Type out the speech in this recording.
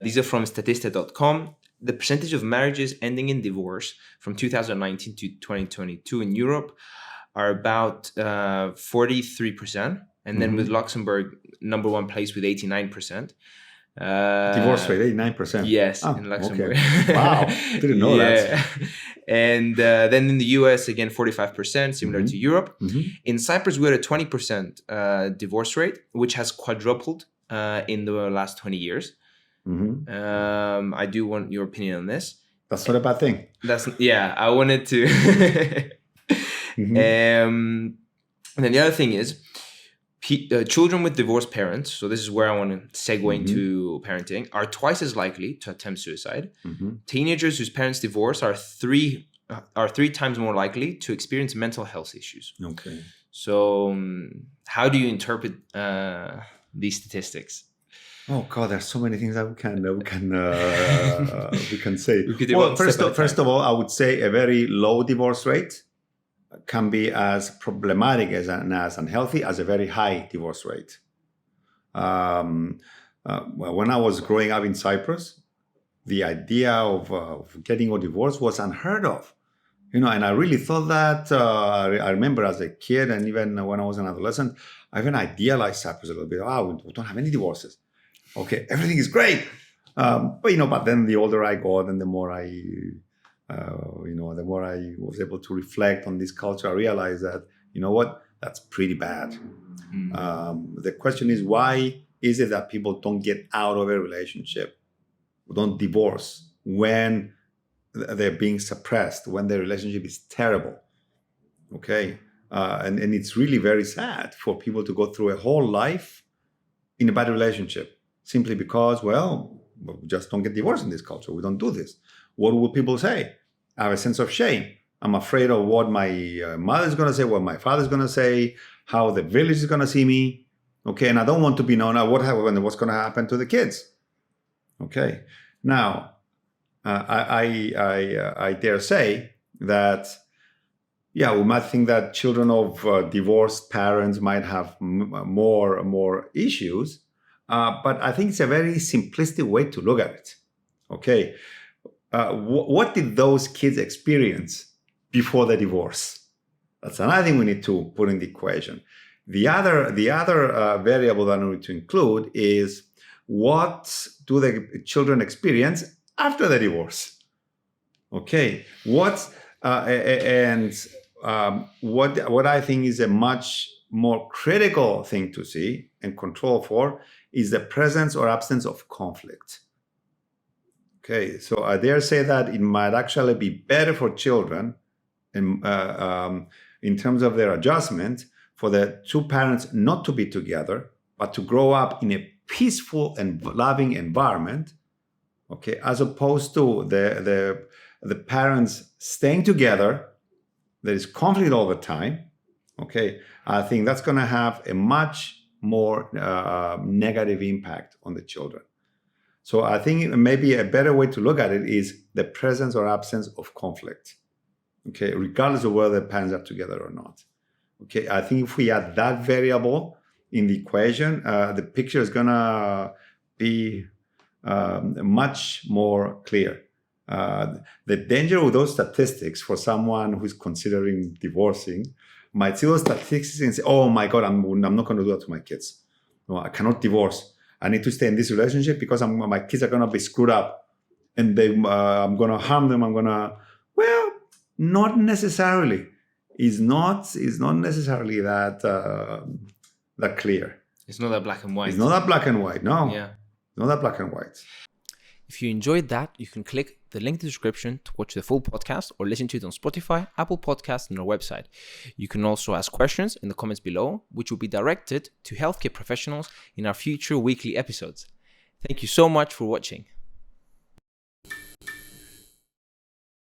These are from statista.com. The percentage of marriages ending in divorce from 2019 to 2022 in Europe are about 43%. And then with Luxembourg, number one place with 89%. Divorce rate, 89%. Yes, in Luxembourg. Okay. Wow, didn't know that. And then in the US, again, 45%, similar to Europe. In Cyprus, we had a 20% divorce rate, which has quadrupled in the last 20 years. I do want your opinion on this. That's not a bad thing. I wanted to. And then the other thing is, children with divorced parents, so this is where I want to segue into parenting, are twice as likely to attempt suicide. Teenagers whose parents divorce are three times more likely to experience mental health issues. Okay. So how do you interpret these statistics? Oh God, there's so many things that we can say. Well, first of all, I would say a very low divorce rate can be as problematic and as unhealthy as a very high divorce rate. When I was growing up in Cyprus, the idea of getting a divorce was unheard of, and I really thought that. I remember as a kid, and even when I was an adolescent, I even idealized Cyprus a little bit. We don't have any divorces. Okay, everything is great. But then the older I got, and the more the more I was able to reflect on this culture, I realized that, that's pretty bad. The question is, why is it that people don't get out of a relationship, don't divorce when they're being suppressed, when the relationship is terrible? Okay. And it's really very sad for people to go through a whole life in a bad relationship simply because, we just don't get divorced in this culture. We don't do this. What will people say? I have a sense of shame. I'm afraid of what my mother's going to say, what my father's going to say, how the village is going to see me. Okay, and I don't want to be known what's going to happen to the kids. Okay, now I dare say that we might think that children of divorced parents might have more issues, but I think it's a very simplistic way to look at it. Okay. What did those kids experience before the divorce? That's another thing we need to put in the equation. The other variable that we need to include is, what do the children experience after the divorce? Okay, what I think is a much more critical thing to see and control for is the presence or absence of conflict. Okay, so I dare say that it might actually be better for children in terms of their adjustment for the two parents not to be together, but to grow up in a peaceful and loving environment, okay, as opposed to the parents staying together. There is conflict all the time. Okay, I think that's going to have a much more negative impact on the children. So I think maybe a better way to look at it is the presence or absence of conflict, okay, regardless of whether the parents are together or not. Okay, I think if we add that variable in the equation, the picture is going to be much more clear. The danger with those statistics for someone who's considering divorcing might see those statistics and say, oh my God, I'm not going to do that to my kids. No, I cannot divorce. I need to stay in this relationship because my kids are going to be screwed up and I'm going to harm them. Not necessarily. It's not necessarily that clear. It's not that black and white. It's not that black and white, no. Yeah. Not that black and white. If you enjoyed that, you can click the link in the description to watch the full podcast or listen to it on Spotify, Apple Podcasts, and our website. You can also ask questions in the comments below, which will be directed to healthcare professionals in our future weekly episodes. Thank you so much for watching.